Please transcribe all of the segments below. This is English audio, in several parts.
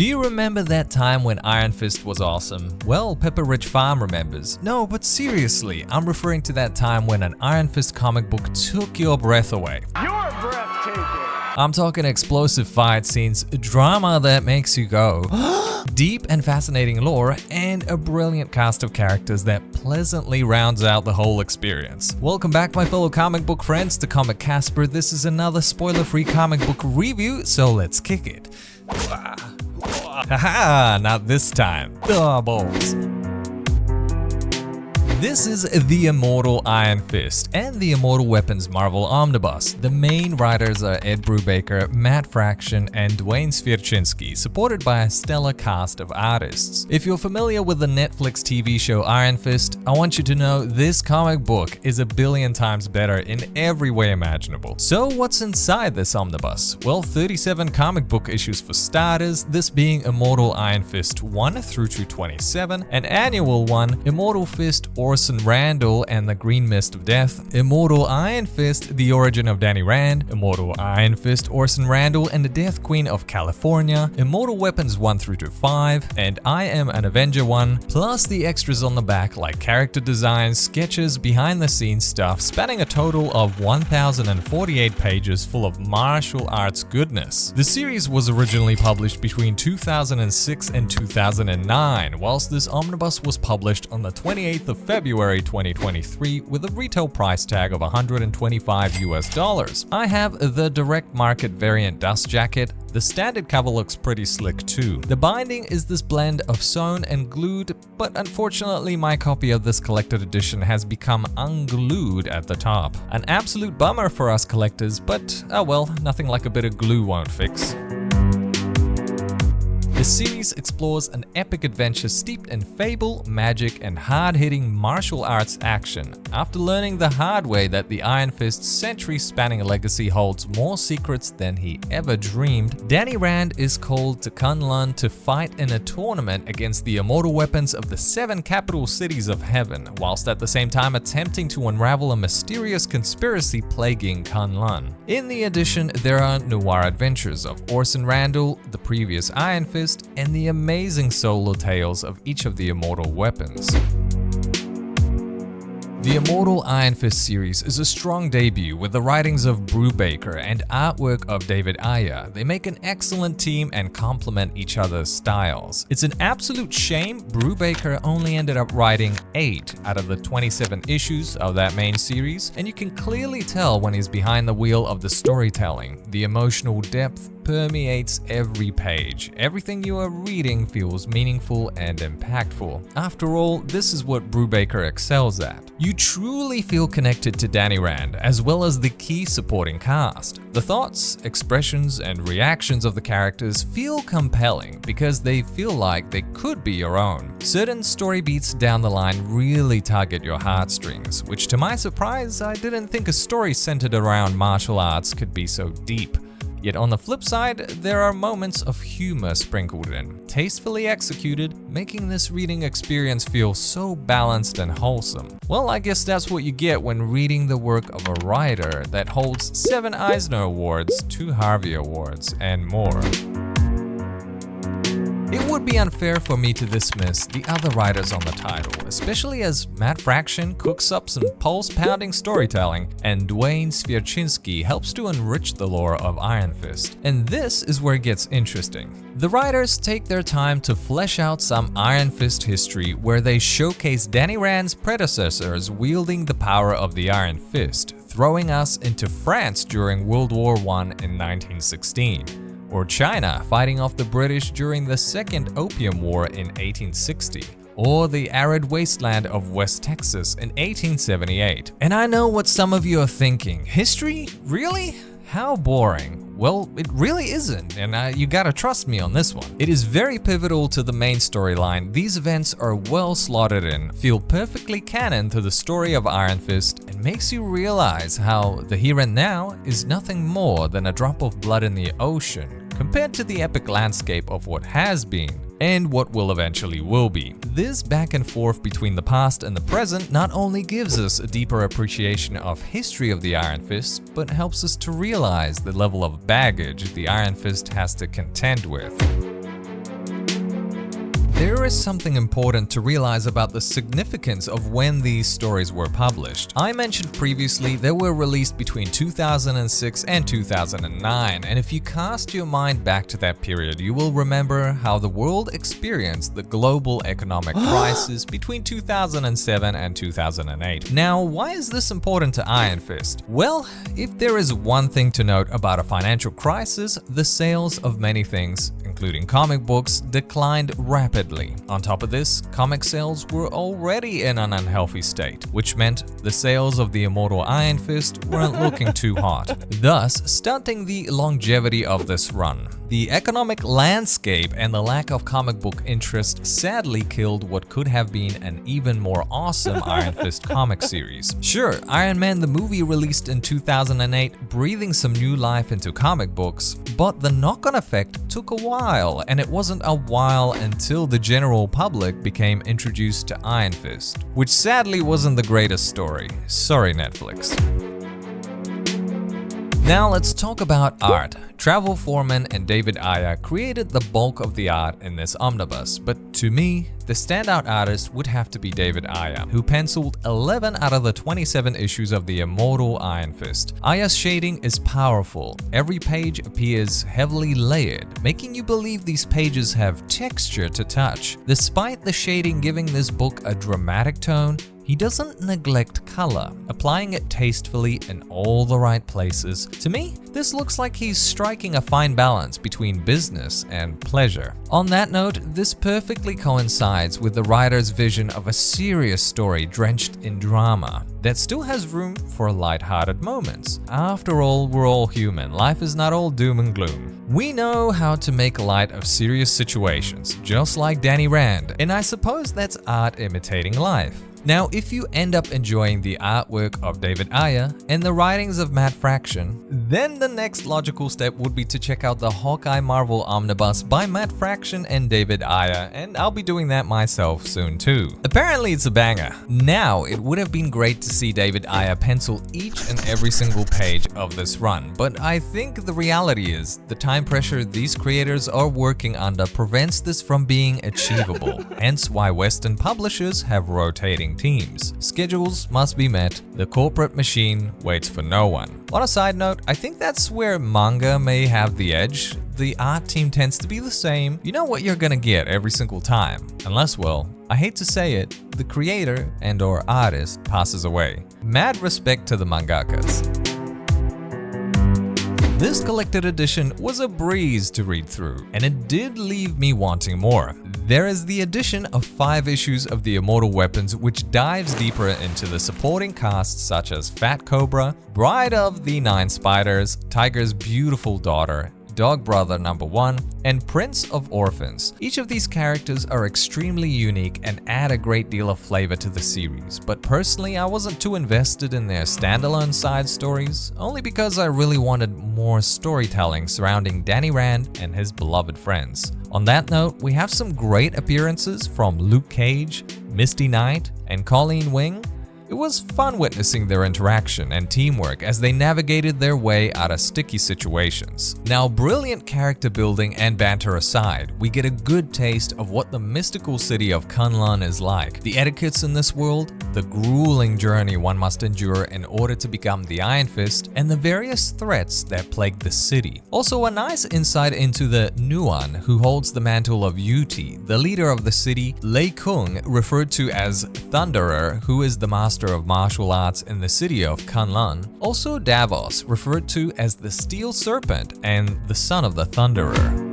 Do you remember that time when Iron Fist was awesome? Well, Pepper Ridge Farm remembers. No, but seriously, I'm referring to that time when an Iron Fist comic book took your breath away. You're breathtaking! I'm talking explosive fight scenes, drama that makes you go, deep and fascinating lore, and a brilliant cast of characters that pleasantly rounds out the whole experience. Welcome back, my fellow comic book friends, to Comic Casper. This is another spoiler-free comic book review, so let's kick it. Haha, not this time. Balls. This is The Immortal Iron Fist and The Immortal Weapons Marvel Omnibus. The main writers are Ed Brubaker, Matt Fraction, and Dwayne Swierczynski, supported by a stellar cast of artists. If you're familiar with the Netflix TV show Iron Fist, I want you to know this comic book is a billion times better in every way imaginable. So what's inside this omnibus? Well, 37 comic book issues for starters, this being Immortal Iron Fist 1 through to 27, an annual one, Immortal Fist Orson Randall and the Green Mist of Death, Immortal Iron Fist, The Origin of Danny Rand, Immortal Iron Fist, Orson Randall and the Death Queen of California, Immortal Weapons 1 through to 5, and I Am an Avenger 1, plus the extras on the back like character designs, sketches, behind the scenes stuff, spanning a total of 1,048 pages full of martial arts goodness. The series was originally published between 2006 and 2009, whilst this omnibus was published on the 28th of February 2023 with a retail price tag of $125 US. I have the direct market variant dust jacket. The standard cover looks pretty slick too. The binding is this blend of sewn and glued, but unfortunately my copy of this collected edition has become unglued at the top. An absolute bummer for us collectors, but oh well, nothing like a bit of glue won't fix. The series explores an epic adventure steeped in fable, magic, and hard-hitting martial arts action. After learning the hard way that the Iron Fist's century-spanning legacy holds more secrets than he ever dreamed, Danny Rand is called to Kunlun to fight in a tournament against the immortal weapons of the 7 capital cities of heaven, whilst at the same time attempting to unravel a mysterious conspiracy plaguing Kunlun. In the edition, there are noir adventures of Orson Randall, the previous Iron Fist, and the amazing solo tales of each of the immortal weapons. The Immortal Iron Fist series is a strong debut with the writings of Brubaker and artwork of David Ayer. They make an excellent team and complement each other's styles. It's an absolute shame Brubaker only ended up writing 8 out of the 27 issues of that main series, and you can clearly tell when he's behind the wheel of the storytelling. The emotional depth permeates every page. Everything you are reading feels meaningful and impactful. After all, this is what Brubaker excels at. You truly feel connected to Danny Rand, as well as the key supporting cast. The thoughts, expressions, and reactions of the characters feel compelling because they feel like they could be your own. Certain story beats down the line really target your heartstrings, which to my surprise, I didn't think a story centered around martial arts could be so deep. Yet on the flip side, there are moments of humor sprinkled in, tastefully executed, making this reading experience feel so balanced and wholesome. Well, I guess that's what you get when reading the work of a writer that holds 7 Eisner Awards, 2 Harvey Awards, and more. It would be unfair for me to dismiss the other writers on the title, especially as Matt Fraction cooks up some pulse-pounding storytelling and Dwayne Swierczynski helps to enrich the lore of Iron Fist. And this is where it gets interesting. The writers take their time to flesh out some Iron Fist history where they showcase Danny Rand's predecessors wielding the power of the Iron Fist, throwing us into France during World War I in 1916. Or China fighting off the British during the Second Opium War in 1860, or the arid wasteland of West Texas in 1878. And I know what some of you are thinking, history? Really? How boring. Well, it really isn't, and you gotta trust me on this one. It is very pivotal to the main storyline. These events are well slotted in, feel perfectly canon to the story of Iron Fist, and makes you realize how the here and now is nothing more than a drop of blood in the ocean, compared to the epic landscape of what has been. and what will eventually will be. This back and forth between the past and the present not only gives us a deeper appreciation of history of the Iron Fist, but helps us to realize the level of baggage the Iron Fist has to contend with. there is something important to realize about the significance of when these stories were published. I mentioned previously they were released between 2006 and 2009, and if you cast your mind back to that period, you will remember how the world experienced the global economic crisis between 2007 and 2008. Now, why is this important to Iron Fist? Well, if there is one thing to note about a financial crisis, the sales of many things, including comic books, declined rapidly. On top of this, comic sales were already in an unhealthy state, which meant the sales of the immortal Iron Fist weren't looking too hot, thus stunting the longevity of this run. The economic landscape and the lack of comic book interest sadly killed what could have been an even more awesome Iron Fist comic series. Sure, Iron Man the movie released in 2008, breathing some new life into comic books, but the knock-on effect took a while, and it wasn't a while until the general public became introduced to Iron Fist, which sadly wasn't the greatest story. Sorry, Netflix. Now let's talk about art. Travel Foreman and David Ayer created the bulk of the art in this omnibus, but to me, the standout artist would have to be David Ayer, who penciled 11 out of the 27 issues of the immortal Iron Fist. Ayer's shading is powerful. Every page appears heavily layered, making you believe these pages have texture to touch. Despite the shading giving this book a dramatic tone, he doesn't neglect color, applying it tastefully in all the right places. To me, this looks like he's striking a fine balance between business and pleasure. On that note, this perfectly coincides with the writer's vision of a serious story drenched in drama that still has room for lighthearted moments. After all, we're all human. Life is not all doom and gloom. We know how to make light of serious situations, just like Danny Rand, and I suppose that's art imitating life. Now, if you end up enjoying the artwork of David Ayer and the writings of Matt Fraction, then the next logical step would be to check out the Hawkeye Marvel Omnibus by Matt Fraction and David Ayer, and I'll be doing that myself soon too. Apparently it's a banger. Now, it would have been great to see David Ayer pencil each and every single page of this run, but I think the reality is the time pressure these creators are working under prevents this from being achievable, hence why Western publishers have rotating teams. Schedules must be met. The corporate machine waits for no one. On a side note, I think that's where manga may have the edge. The art team tends to be the same. You know what you're gonna get every single time. Unless, well, I hate to say it, the creator and/or artist passes away. Mad respect to the mangakas. This collected edition was a breeze to read through, and it did leave me wanting more. There is the addition of 5 issues of the Immortal Weapons, which dives deeper into the supporting casts such as Fat Cobra, Bride of the Nine Spiders, Tiger's beautiful daughter, Dog Brother Number 1, and Prince of Orphans. Each of these characters are extremely unique and add a great deal of flavor to the series, but personally I wasn't too invested in their standalone side stories, only because I really wanted more storytelling surrounding Danny Rand and his beloved friends. On that note, we have some great appearances from Luke Cage, Misty Knight, and Colleen Wing. It was fun witnessing their interaction and teamwork as they navigated their way out of sticky situations. Now, brilliant character building and banter aside, we get a good taste of what the mystical city of Kunlun is like, the etiquettes in this world, the grueling journey one must endure in order to become the Iron Fist, and the various threats that plague the city. Also, a nice insight into the Nuan, who holds the mantle of Yuti, the leader of the city, Lei Kung, referred to as Thunderer, who is the master of martial arts in the city of Kunlun. Also Davos, referred to as the Steel Serpent and the son of the Thunderer.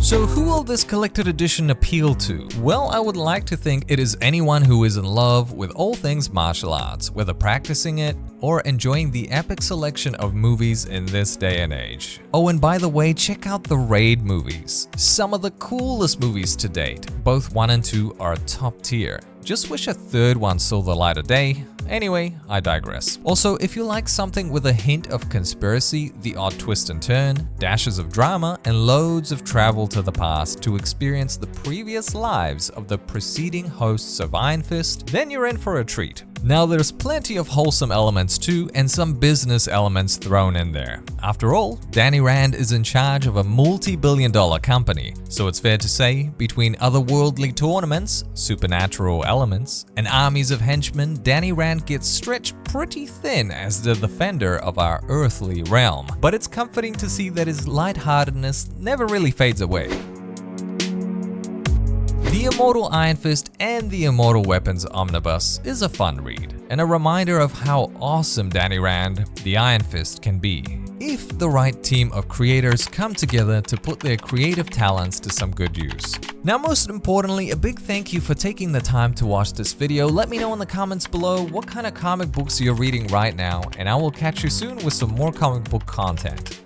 So who will this collected edition appeal to? Well, I would like to think it is anyone who is in love with all things martial arts, whether practicing it or enjoying the epic selection of movies in this day and age. Oh, and by the way, check out the Raid movies. Some of the coolest movies to date. Both 1 and 2 are top tier. Just wish a third one saw the light of day. Anyway, I digress. Also, if you like something with a hint of conspiracy, the odd twist and turn, dashes of drama, and loads of travel to the past to experience the previous lives of the preceding hosts of Iron Fist, then you're in for a treat. Now there's plenty of wholesome elements too, and some business elements thrown in there. After all, Danny Rand is in charge of a multi-billion-dollar company, so it's fair to say, between otherworldly tournaments, supernatural elements, and armies of henchmen, Danny Rand gets stretched pretty thin as the defender of our earthly realm. But it's comforting to see that his lightheartedness never really fades away. The Immortal Iron Fist and the Immortal Weapons Omnibus is a fun read, and a reminder of how awesome Danny Rand, the Iron Fist, can be, if the right team of creators come together to put their creative talents to some good use. Now, most importantly, a big thank you for taking the time to watch this video. Let me know in the comments below what kind of comic books you're reading right now, and I will catch you soon with some more comic book content.